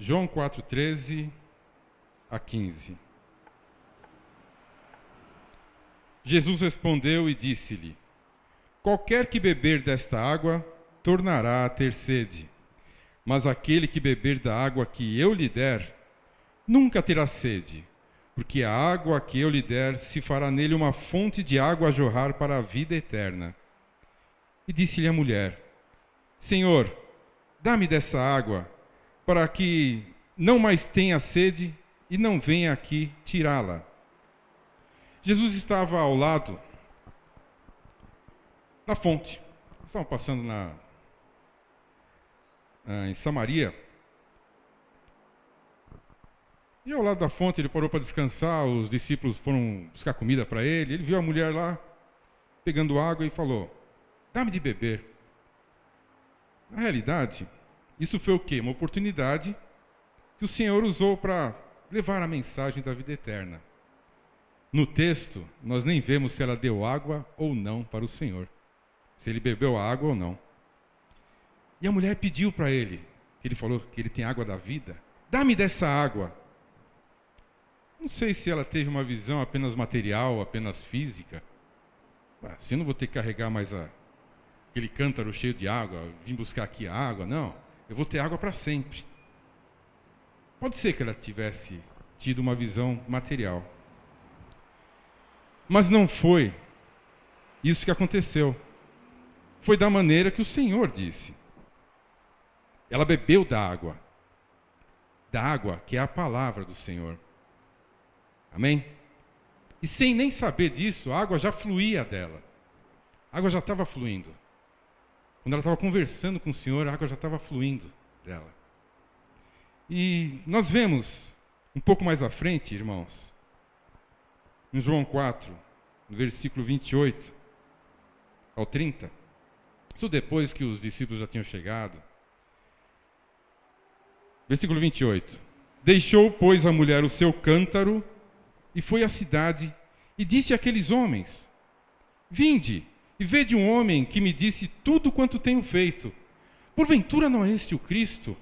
João 4:13 a 15. Jesus respondeu e disse-lhe: Qualquer que beber desta água tornará a ter sede, mas aquele que beber da água que eu lhe der nunca terá sede, porque a água que eu lhe der se fará nele uma fonte de água a jorrar para a vida eterna. E disse-lhe a mulher: Senhor, dá-me dessa água, para que não mais tenha sede e não venha aqui tirá-la. Jesus estava ao lado da fonte. Estavam passando em Samaria. E ao lado da fonte ele parou para descansar, os discípulos foram buscar comida para ele. Ele viu a mulher lá, pegando água e falou: dá-me de beber. Na realidade, isso foi o quê? Uma oportunidade que o Senhor usou para levar a mensagem da vida eterna. No texto, nós nem vemos se ela deu água ou não para o Senhor, se ele bebeu a água ou não. E a mulher pediu para ele, ele falou que ele tem água da vida, dá-me dessa água. Não sei se ela teve uma visão apenas material, apenas física. Assim eu não vou ter que carregar mais aquele cântaro cheio de água, vim buscar aqui a água, não. Eu vou ter água para sempre. Pode ser que ela tivesse tido uma visão material. Mas não foi isso que aconteceu. Foi da maneira que o Senhor disse. Ela bebeu da água que é a palavra do Senhor. Amém? E sem nem saber disso, a água já fluía dela. A água já estava fluindo. Quando ela estava conversando com o Senhor, a água já estava fluindo dela. E nós vemos, um pouco mais à frente, irmãos, em João 4, no versículo 28 ao 30, isso depois que os discípulos já tinham chegado. Versículo 28. Deixou, pois, a mulher o seu cântaro e foi à cidade e disse àqueles homens: Vinde e vede um homem que me disse tudo quanto tenho feito. Porventura não é este o Cristo?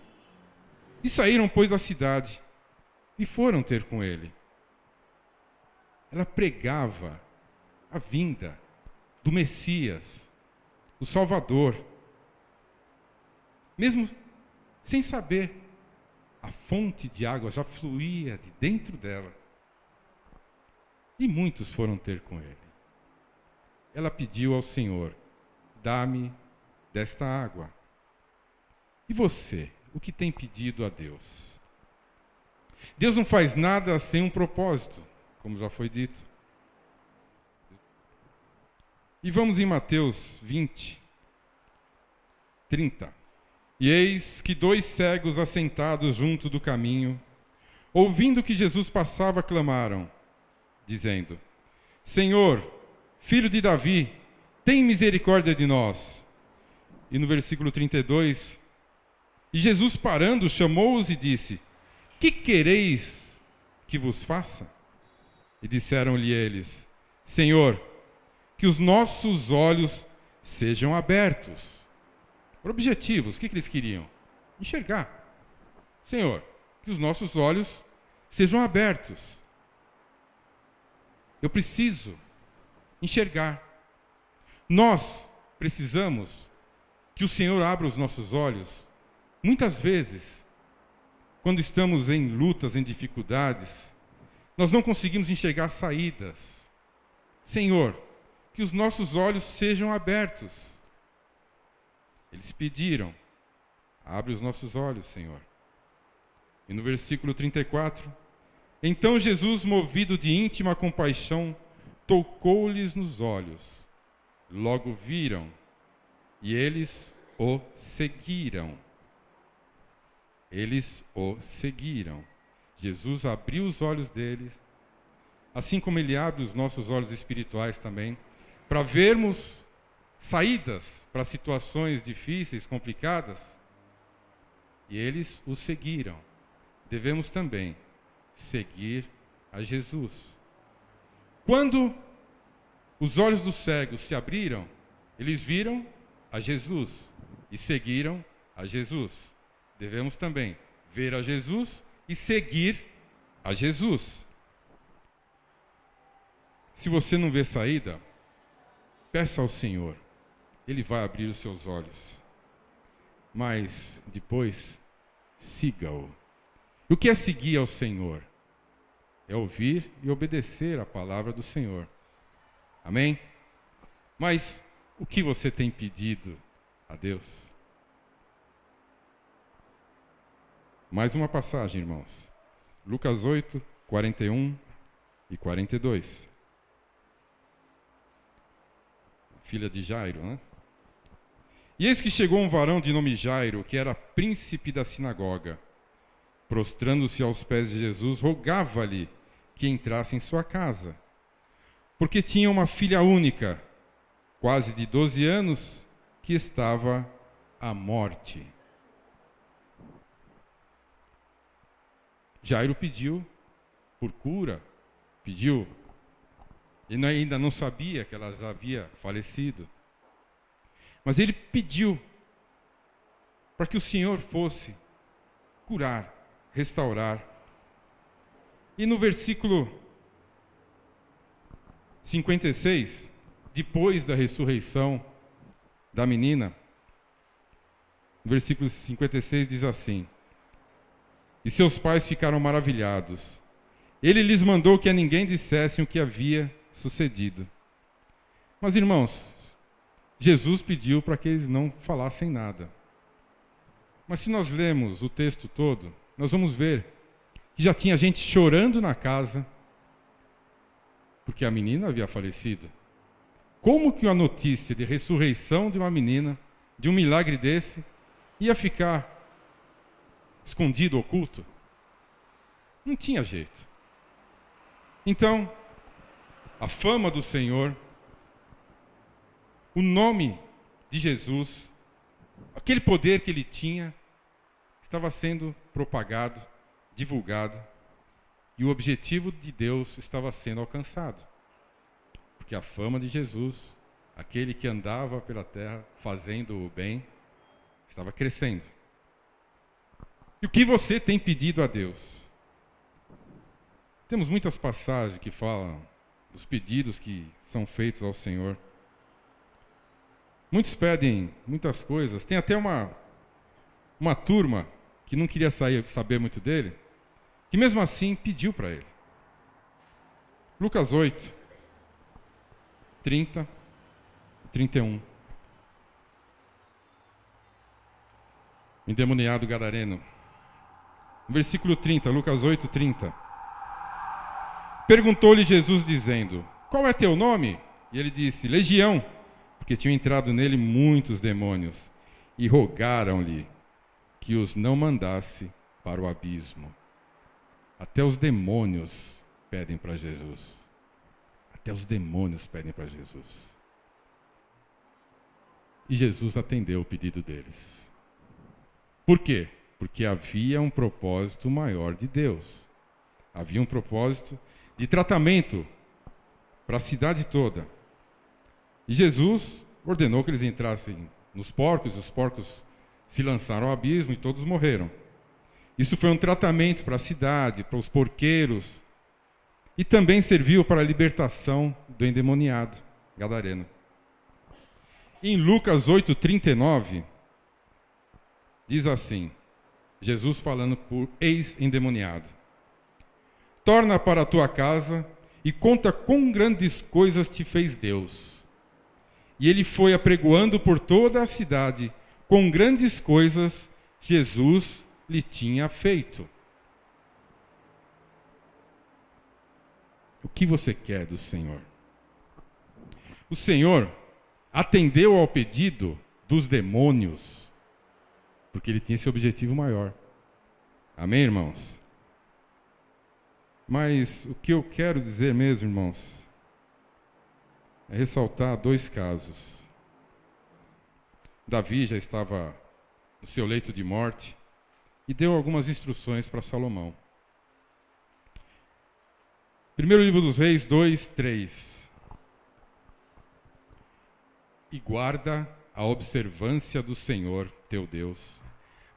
E saíram, pois, da cidade e foram ter com ele. Ela pregava a vinda do Messias, o Salvador. Mesmo sem saber, a fonte de água já fluía de dentro dela. E muitos foram ter com ele. Ela pediu ao Senhor: dá-me desta água. E você, o que tem pedido a Deus? Deus não faz nada sem um propósito, como já foi dito. E vamos em Mateus 20, 30. E eis que 2 cegos assentados junto do caminho, ouvindo que Jesus passava, clamaram, dizendo: Senhor, Filho de Davi, tem misericórdia de nós. E no versículo 32, e Jesus parando, chamou-os e disse: Que quereis que vos faça? E disseram-lhe eles: Senhor, que os nossos olhos sejam abertos. Por objetivos, o que eles queriam? Enxergar. Senhor, que os nossos olhos sejam abertos. Eu preciso enxergar. Nós precisamos que o Senhor abra os nossos olhos. Muitas vezes, quando estamos em lutas, em dificuldades, nós não conseguimos enxergar saídas. Senhor, que os nossos olhos sejam abertos. Eles pediram: abre os nossos olhos, Senhor. E no versículo 34, então Jesus, movido de íntima compaixão, tocou-lhes nos olhos. Logo viram, e eles o seguiram. Eles o seguiram. Jesus abriu os olhos deles, assim como Ele abre os nossos olhos espirituais também, para vermos saídas para situações difíceis, complicadas. E eles o seguiram. Devemos também seguir a Jesus. Quando os olhos dos cegos se abriram, eles viram a Jesus e seguiram a Jesus. Devemos também ver a Jesus e seguir a Jesus. Se você não vê saída, peça ao Senhor. Ele vai abrir os seus olhos. Mas depois, siga-o. O que é seguir ao Senhor? É ouvir e obedecer a palavra do Senhor. Amém? Mas o que você tem pedido a Deus? Mais uma passagem, irmãos. Lucas 8, 41 e 42. Filha de Jairo, né? E eis que chegou um varão de nome Jairo, que era príncipe da sinagoga. Prostrando-se aos pés de Jesus, rogava-lhe que entrasse em sua casa, porque tinha uma filha única, quase de 12 anos, que estava à morte. Jairo pediu por cura, pediu. Ele ainda não sabia que ela já havia falecido. Mas ele pediu para que o Senhor fosse curar, restaurar. E no versículo 56, depois da ressurreição da menina, no versículo 56 diz assim: e seus pais ficaram maravilhados. Ele lhes mandou que a ninguém dissessem o que havia sucedido. Mas, irmãos, Jesus pediu para que eles não falassem nada. Mas se nós lemos o texto todo, nós vamos ver que já tinha gente chorando na casa, porque a menina havia falecido. Como que a notícia de ressurreição de uma menina, de um milagre desse, ia ficar escondido, oculto? Não tinha jeito. Então, a fama do Senhor, o nome de Jesus, aquele poder que ele tinha, estava sendo propagado, divulgado, e o objetivo de Deus estava sendo alcançado. Porque a fama de Jesus, aquele que andava pela terra fazendo o bem, estava crescendo. E o que você tem pedido a Deus? Temos muitas passagens que falam dos pedidos que são feitos ao Senhor. Muitos pedem muitas coisas. Tem até uma turma que não queria saber muito dele, que mesmo assim pediu para ele. Lucas 8, 30 e 31. Endemoniado gadareno. No versículo 30, Lucas 8, 30. Perguntou-lhe Jesus, dizendo: qual é teu nome? E ele disse: Legião, porque tinham entrado nele muitos demônios, e rogaram-lhe que os não mandasse para o abismo. Até os demônios pedem para Jesus. Até os demônios pedem para Jesus. E Jesus atendeu o pedido deles. Por quê? Porque havia um propósito maior de Deus. Havia um propósito de tratamento para a cidade toda. E Jesus ordenou que eles entrassem nos porcos, os porcos se lançaram ao abismo e todos morreram. Isso foi um tratamento para a cidade, para os porqueiros, e também serviu para a libertação do endemoniado gadareno. Em Lucas 8:39, diz assim, Jesus falando por ex-endemoniado: torna para a tua casa e conta quão grandes coisas te fez Deus. E ele foi apregoando por toda a cidade quão grandes coisas Jesus lhe tinha feito. O que você quer do Senhor? O Senhor atendeu ao pedido dos demônios, porque ele tinha esse objetivo maior. Amém, irmãos? Mas o que eu quero dizer mesmo, irmãos, é ressaltar dois casos. Davi já estava no seu leito de morte e deu algumas instruções para Salomão. Primeiro livro dos Reis 2:3. E guarda a observância do Senhor, teu Deus,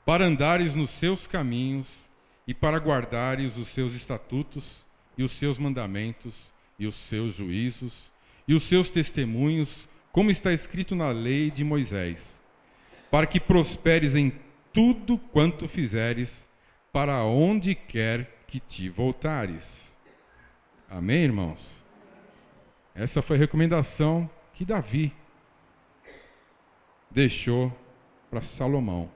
para andares nos seus caminhos e para guardares os seus estatutos e os seus mandamentos e os seus juízos e os seus testemunhos, como está escrito na lei de Moisés, para que prosperes em tudo quanto fizeres, para onde quer que te voltares. Amém, irmãos? Essa foi a recomendação que Davi deixou para Salomão.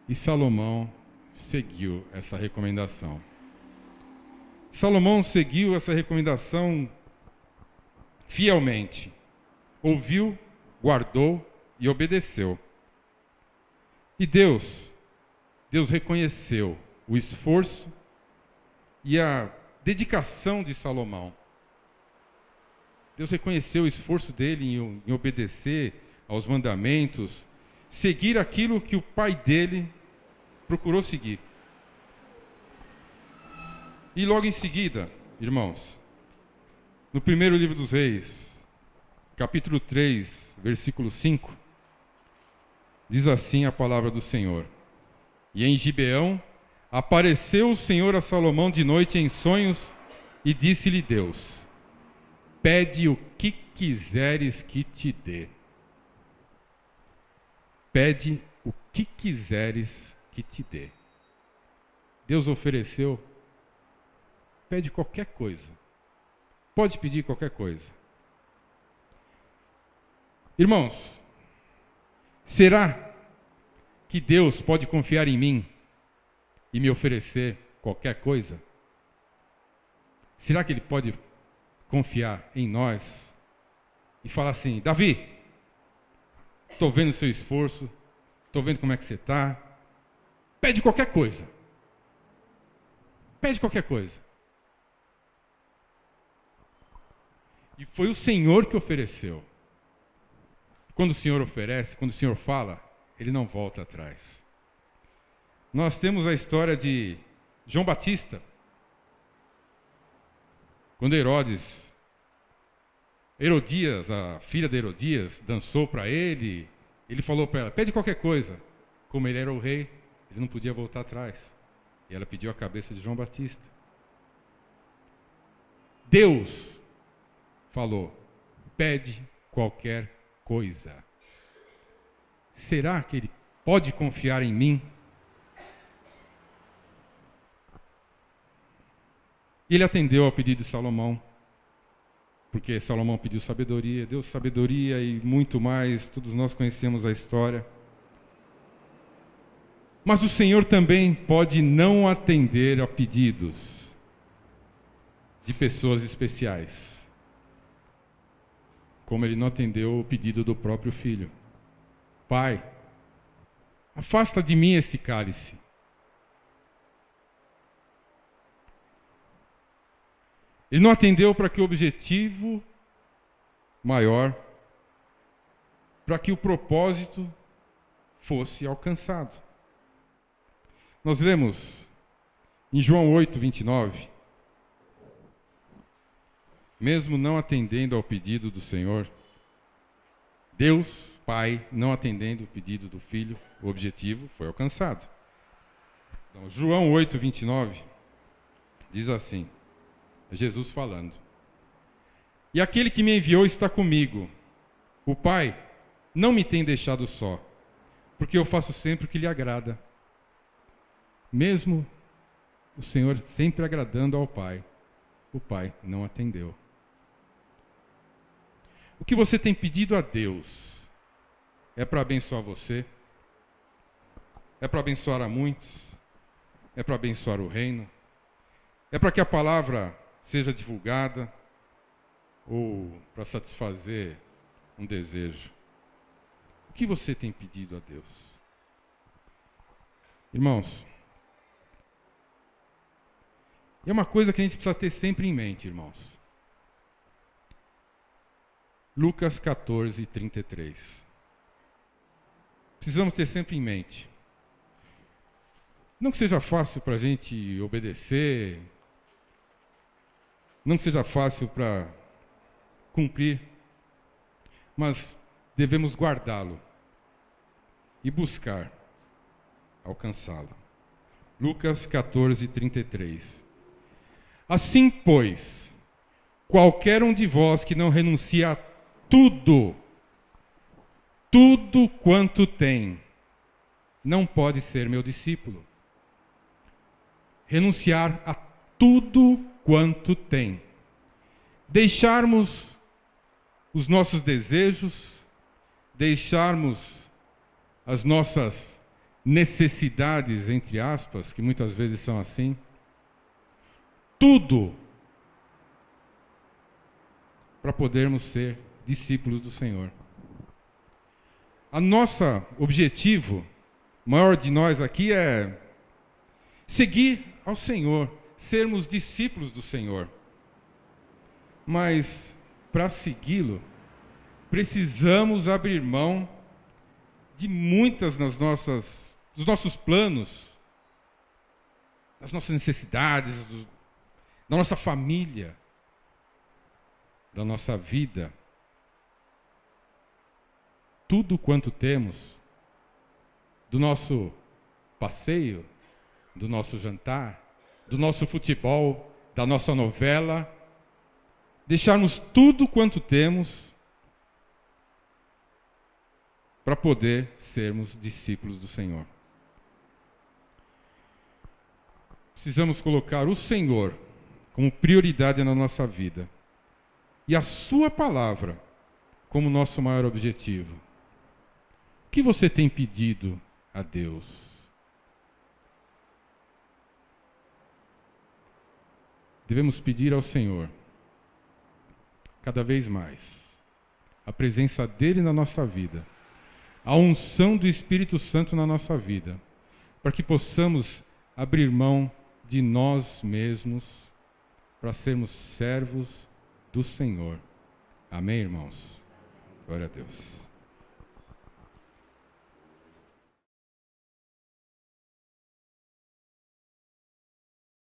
E Salomão seguiu essa recomendação. Salomão seguiu essa recomendação fielmente. Ouviu, guardou e obedeceu. E Deus reconheceu o esforço e a dedicação de Salomão. Deus reconheceu o esforço dele em obedecer aos mandamentos, seguir aquilo que o pai dele procurou seguir. E logo em seguida, irmãos, no primeiro livro dos Reis, capítulo 3, versículo 5, diz assim a palavra do Senhor: E em Gibeão apareceu o Senhor a Salomão de noite em sonhos, e disse-lhe Deus: Pede o que quiseres que te dê. Pede o que quiseres que te dê. Deus ofereceu. Pede qualquer coisa. Pode pedir qualquer coisa. Irmãos, será que Deus pode confiar em mim e me oferecer qualquer coisa? Será que Ele pode confiar em nós e falar assim: Davi, estou vendo o seu esforço, estou vendo como é que você está, pede qualquer coisa. Pede qualquer coisa. E foi o Senhor que ofereceu. Quando o Senhor oferece, quando o Senhor fala, Ele não volta atrás. Nós temos a história de João Batista. Quando Herodias, a filha de Herodias, dançou para ele, ele falou para ela: pede qualquer coisa. Como ele era o rei, ele não podia voltar atrás. E ela pediu a cabeça de João Batista. Deus falou: pede qualquer coisa. Será que Ele pode confiar em mim? Ele atendeu ao pedido de Salomão, porque Salomão pediu sabedoria, deu sabedoria e muito mais, todos nós conhecemos a história. Mas o Senhor também pode não atender a pedidos de pessoas especiais, como Ele não atendeu o pedido do próprio filho. Pai, afasta de mim esse cálice. Ele não atendeu para que o objetivo maior, para que o propósito fosse alcançado. Nós lemos em João 8, 29, mesmo não atendendo ao pedido do Senhor, Deus, Pai, não atendendo o pedido do Filho, o objetivo foi alcançado. Então, João 8, 29, diz assim, Jesus falando: E aquele que me enviou está comigo. O Pai não me tem deixado só, porque eu faço sempre o que lhe agrada. Mesmo o Senhor sempre agradando ao Pai, o Pai não atendeu. O que você tem pedido a Deus é para abençoar você? É para abençoar a muitos? É para abençoar o reino? É para que a palavra seja divulgada? Ou para satisfazer um desejo? O que você tem pedido a Deus? Irmãos, é uma coisa que a gente precisa ter sempre em mente, irmãos. Lucas 14, 33. Precisamos ter sempre em mente. Não que seja fácil para a gente obedecer, não que seja fácil para cumprir, mas devemos guardá-lo e buscar alcançá-la. Lucas 14, 33. Assim, pois, qualquer um de vós que não renuncia a tudo quanto tem, não pode ser meu discípulo. Renunciar a tudo quanto tem. Deixarmos os nossos desejos, deixarmos as nossas necessidades, entre aspas, que muitas vezes são assim, tudo para podermos ser discípulos do Senhor. O nosso objetivo, o maior de nós aqui, é seguir ao Senhor, sermos discípulos do Senhor. Mas, para segui-lo, precisamos abrir mão de muitas dos nossos planos, das nossas necessidades, da nossa família, da nossa vida. Tudo quanto temos, do nosso passeio, do nosso jantar, do nosso futebol, da nossa novela, deixarmos tudo quanto temos para poder sermos discípulos do Senhor. Precisamos colocar o Senhor como prioridade na nossa vida e a sua palavra como nosso maior objetivo. O que você tem pedido a Deus? Devemos pedir ao Senhor, cada vez mais, a presença dEle na nossa vida, a unção do Espírito Santo na nossa vida, para que possamos abrir mão de nós mesmos para sermos servos do Senhor. Amém, irmãos? Glória a Deus.